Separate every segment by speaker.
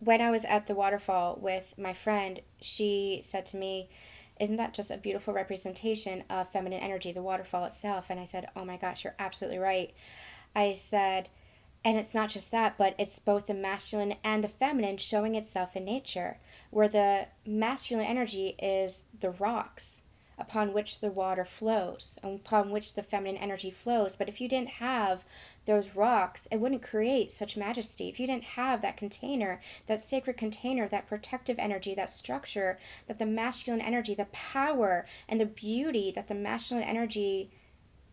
Speaker 1: when I was at the waterfall with my friend, she said to me, "Isn't that just a beautiful representation of feminine energy, the waterfall itself?" And I said, "Oh my gosh, you're absolutely right." I said, and it's not just that, but it's both the masculine and the feminine showing itself in nature, where the masculine energy is the rocks upon which the water flows, upon which the feminine energy flows. But if you didn't have those rocks, it wouldn't create such majesty. If you didn't have that container, that sacred container, that protective energy, that structure, that the masculine energy, the power and the beauty that the masculine energy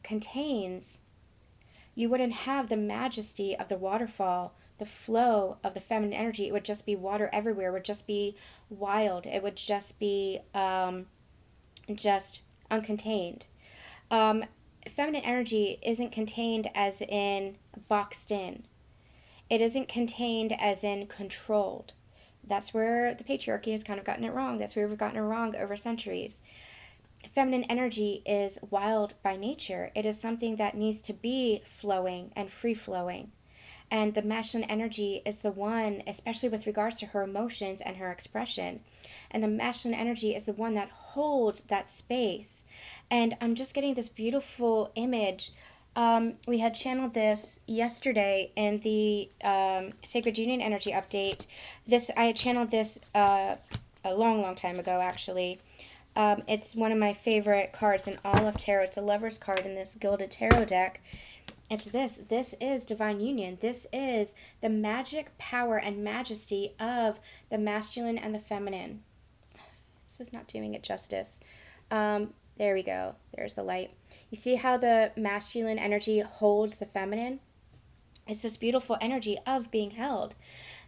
Speaker 1: contains, you wouldn't have the majesty of the waterfall, the flow of the feminine energy. It would just be water everywhere. It would just be wild. It would just be just uncontained. Um, Feminine energy isn't contained as in boxed in. It isn't contained as in controlled. That's where the patriarchy has kind of gotten it wrong. That's where we've gotten it wrong over centuries. Feminine energy is wild by nature. It is something that needs to be flowing and free flowing. And the masculine energy is the one, especially with regards to her emotions and her expression. And the masculine energy is the one that holds that space. And I'm just getting this beautiful image. We had channeled this yesterday in the Sacred Union Energy update. I had channeled this a long, long time ago, actually. It's one of my favorite cards in all of tarot. It's a Lover's card in this Gilded Tarot deck. It's this. This is divine union. This is the magic, power, and majesty of the masculine and the feminine. This is not doing it justice. There we go. There's the light. You see how the masculine energy holds the feminine? It's this beautiful energy of being held.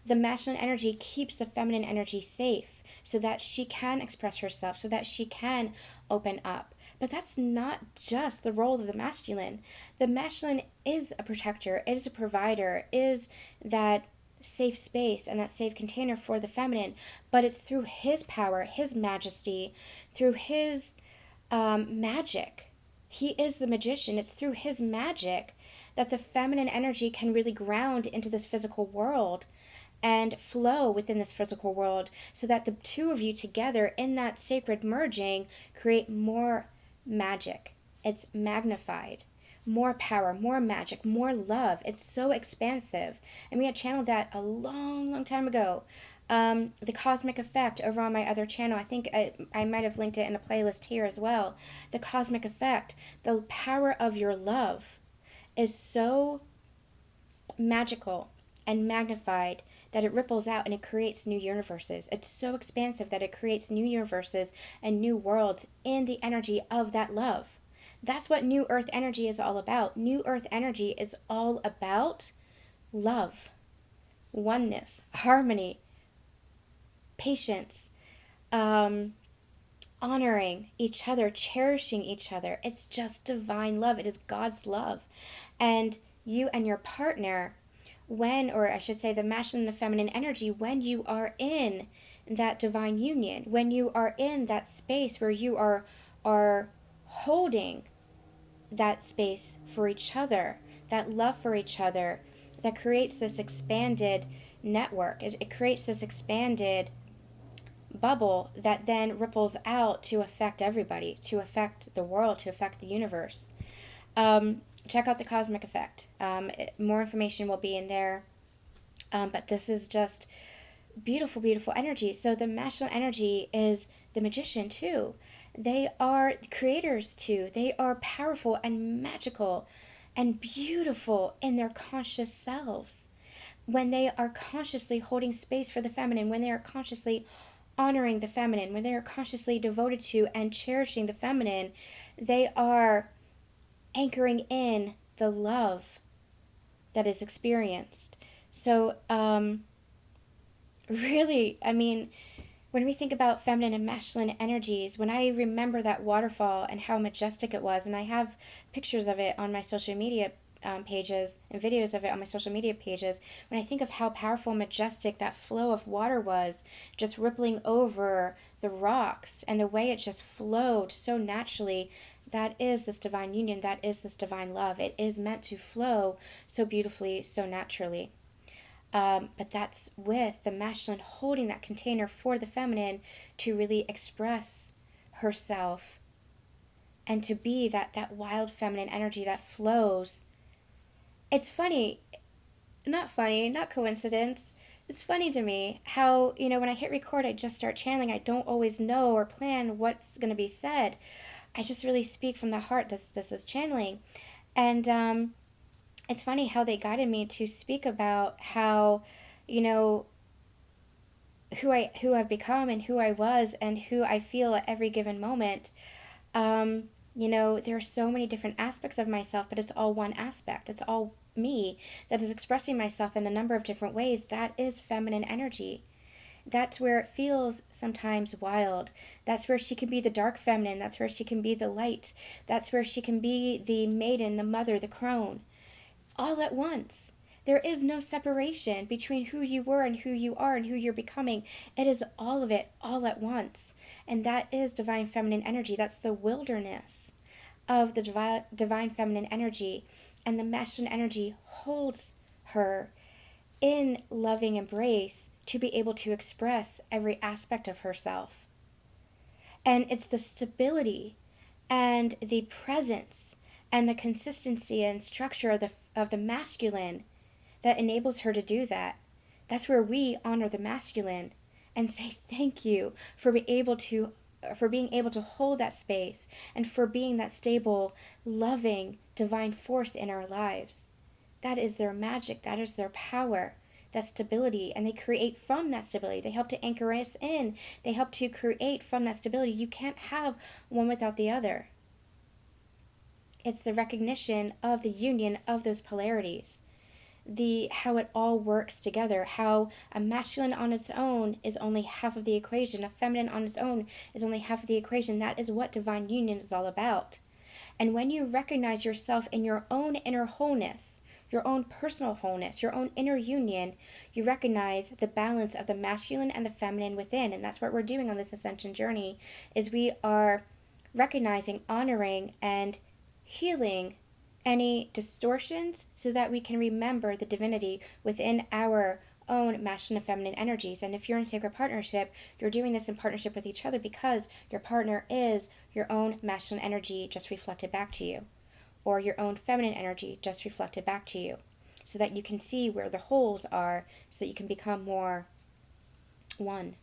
Speaker 1: The masculine energy keeps the feminine energy safe so that she can express herself, so that she can open up. But that's not just the role of the masculine. The masculine is a protector, is a provider, is that safe space and that safe container for the feminine. But it's through his power, his majesty, through his magic. He is the magician. It's through his magic that the feminine energy can really ground into this physical world and flow within this physical world, so that the two of you together in that sacred merging create more magic. It's magnified. More power, more magic, more love. It's so expansive. And we had channeled that a long, long time ago. The cosmic effect over on my other channel. I think I might have linked it in a playlist here as well. The cosmic effect, the power of your love is so magical and magnified that it ripples out and it creates new universes. It's so expansive that it creates new universes and new worlds in the energy of that love. That's what New Earth energy is all about. New Earth energy is all about love, oneness, harmony, patience, honoring each other, cherishing each other. It's just divine love. It is God's love. And you and your partner, or I should say the masculine and the feminine energy, when you are in that divine union, when you are in that space where you are holding that space for each other, that love for each other, that creates this expanded network. It creates this expanded bubble that then ripples out to affect everybody, to affect the world, to affect the universe. Check out the cosmic effect. More information will be in there. But this is just beautiful, beautiful energy. So the masculine energy is the magician too. They are creators too. They are powerful and magical and beautiful in their conscious selves. When they are consciously holding space for the feminine, when they are consciously honoring the feminine, when they are consciously devoted to and cherishing the feminine, they are anchoring in the love that is experienced. So, really, I mean, when we think about feminine and masculine energies, when I remember that waterfall and how majestic it was, and I have pictures of it on my social media pages and videos of it on my social media pages, when I think of how powerful and majestic that flow of water was, just rippling over the rocks, and the way it just flowed so naturally, that is this divine union, that is this divine love. It is meant to flow so beautifully, so naturally. But that's with the masculine holding that container for the feminine to really express herself and to be that wild feminine energy that flows. It's funny, not coincidence. It's funny to me how, when I hit record, I just start channeling. I don't always know or plan what's going to be said. I just really speak from the heart. This is channeling. And it's funny how they guided me to speak about how, who I've become and who I was and who I feel at every given moment. There are so many different aspects of myself, but it's all one aspect. It's all me that is expressing myself in a number of different ways. That is feminine energy. That's where it feels sometimes wild. That's where she can be the dark feminine. That's where she can be the light. That's where she can be the maiden, the mother, the crone. All at once. There is no separation between who you were and who you are and who you're becoming. It is all of it, all at once. And that is divine feminine energy. That's the wilderness of the divine feminine energy. And the masculine energy holds her in loving embrace to be able to express every aspect of herself. And it's the stability and the presence and the consistency and structure of the masculine that enables her to do that. That's where we honor the masculine and say thank you for being able to hold that space and for being that stable, loving, divine force in our lives. That is their magic. That is their power. That stability. And they create from that stability. They help to anchor us in. They help to create from that stability. You can't have one without the other. It's the recognition of the union of those polarities. How it all works together, how a masculine on its own is only half of the equation, a feminine on its own is only half of the equation. That is what divine union is all about. And when you recognize yourself in your own inner wholeness, your own personal wholeness, your own inner union, you recognize the balance of the masculine and the feminine within. And that's what we're doing on this ascension journey, is we are recognizing, honoring, and healing any distortions so that we can remember the divinity within our own masculine and feminine energies. And if you're in sacred partnership, you're doing this in partnership with each other because your partner is your own masculine energy just reflected back to you, or your own feminine energy just reflected back to you, so that you can see where the holes are, so that you can become more one.